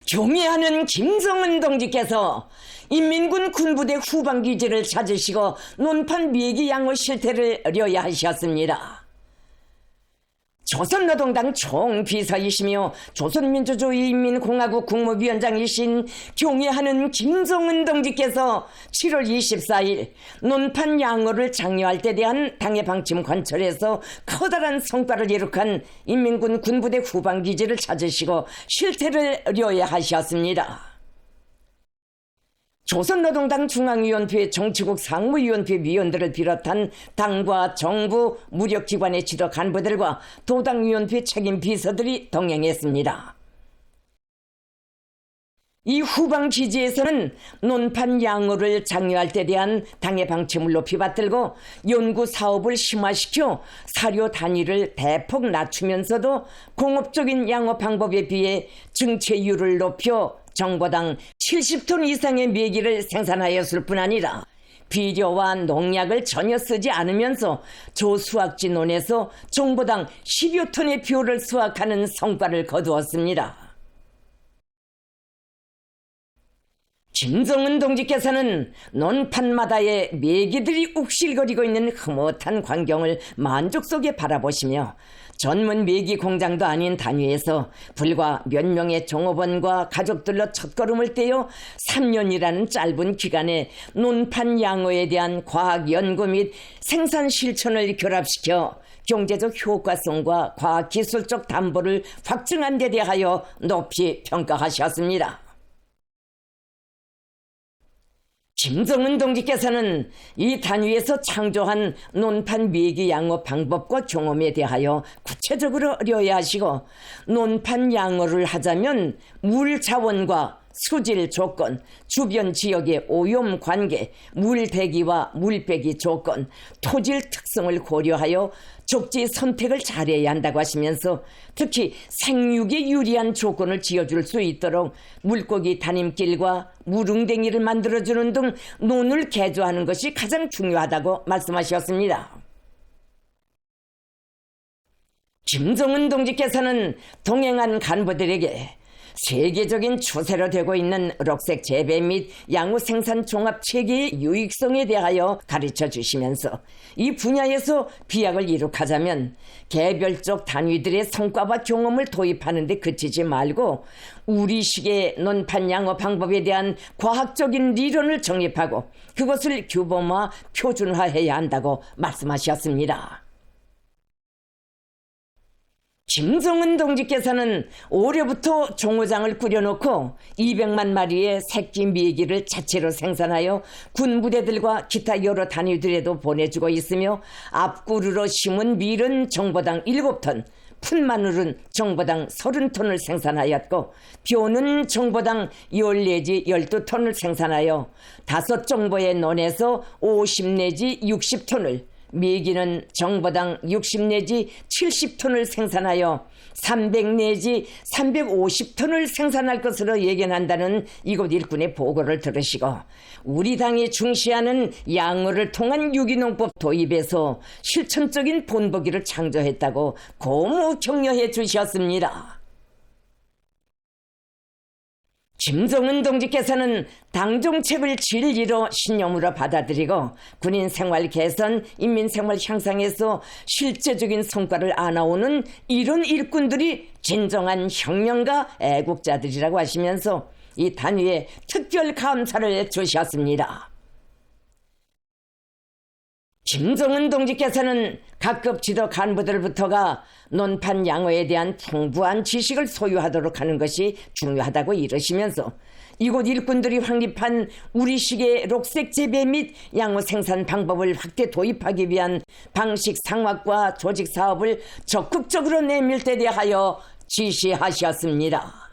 경애하는 김성은 동지께서 인민군 군부대 후방기지를 찾으시고 논판 미기 양호 실태를 려야하셨습니다. 조선노동당 총비서이시며 조선민주주의인민공화국 국무위원장이신 경애하는 김성은 동지께서 7월 24일 논판 양호를 장려할 때 대한 당의 방침 관철에서 커다란 성과를 이룩한 인민군 군부대 후방기지를 찾으시고 실태를 려야하셨습니다. 조선노동당 중앙위원회 정치국 상무위원회 위원들을 비롯한 당과 정부, 무력기관의 지도 간부들과 도당위원회 책임 비서들이 동행했습니다. 이 후방 기지에서는 논판 양호를 장려할 때 대한 당의 방침을 높이 받들고 연구 사업을 심화시켜 사료 단위를 대폭 낮추면서도 공업적인 양호 방법에 비해 증체율을 높여 정보당 70톤 이상의 메기를 생산하였을 뿐 아니라 비료와 농약을 전혀 쓰지 않으면서 조수확지논에서 정보당 10여 톤의 벼를 수확하는 성과를 거두었습니다. 김성은 동지께서는 논판마다의 메기들이 욱실거리고 있는 흐뭇한 광경을 만족 속에 바라보시며 전문 메기 공장도 아닌 단위에서 불과 몇 명의 종업원과 가족들로 첫걸음을 떼어 3년이라는 짧은 기간에 논판 양호에 대한 과학 연구 및 생산 실천을 결합시켜 경제적 효과성과 과학기술적 담보를 확증한 데 대하여 높이 평가하셨습니다. 김성은 동지께서는 이 단위에서 창조한 논판 메기 양호 방법과 경험에 대하여 구체적으로 려야하시고 논판 양호를 하자면 물 자원과 수질 조건, 주변 지역의 오염 관계, 물 대기와 물 빼기 조건, 토질 특성을 고려하여 적지 선택을 잘해야 한다고 하시면서 특히 생육에 유리한 조건을 지어줄 수 있도록 물고기 다림길과 무릉댕이를 만들어주는 등 논을 개조하는 것이 가장 중요하다고 말씀하셨습니다. 김성은 동지께서는 동행한 간부들에게 세계적인 추세로 되고 있는 록색 재배 및 양호 생산 종합 체계의 유익성에 대하여 가르쳐 주시면서 이 분야에서 비약을 이룩하자면 개별적 단위들의 성과와 경험을 도입하는 데 그치지 말고 우리식의 논판 양호 방법에 대한 과학적인理論을 정립하고 그것을 규범화, 표준화해야 한다고 말씀하셨습니다. 김성은 동지께서는 올해부터 종호장을 꾸려놓고 200만 마리의 새끼 메기를 자체로 생산하여 군부대들과 기타 여러 단위들에도 보내주고 있으며 앞구르로 심은 밀은 정보당 7톤, 풋마늘은 정보당 30톤을 생산하였고 벼는 정보당 10 내지 12톤을 생산하여 5정보의 논에서 50 내지 60톤을 메기는 정보당 60 내지 70톤을 생산하여 300 내지 350톤을 생산할 것으로 예견한다는 이곳 일꾼의 보고를 들으시고 우리 당이 중시하는 양호를 통한 유기농법 도입에서 실천적인 본보기를 창조했다고 고무 격려해 주셨습니다. 김성은 동지께서는 당정책을 진리로 신념으로 받아들이고 군인 생활 개선, 인민 생활 향상에서 실제적인 성과를 안아오는 이런 일꾼들이 진정한 혁명가 애국자들이라고 하시면서 이 단위에 특별 감사를 주셨습니다. 김성은 동지께서는 각급 지도 간부들부터가 논판 양호에 대한 풍부한 지식을 소유하도록 하는 것이 중요하다고 이르시면서 이곳 일꾼들이 확립한 우리식의 록색 재배 및 양호 생산 방법을 확대 도입하기 위한 방식 상확과 조직 사업을 적극적으로 내밀 때 대하여 지시하셨습니다.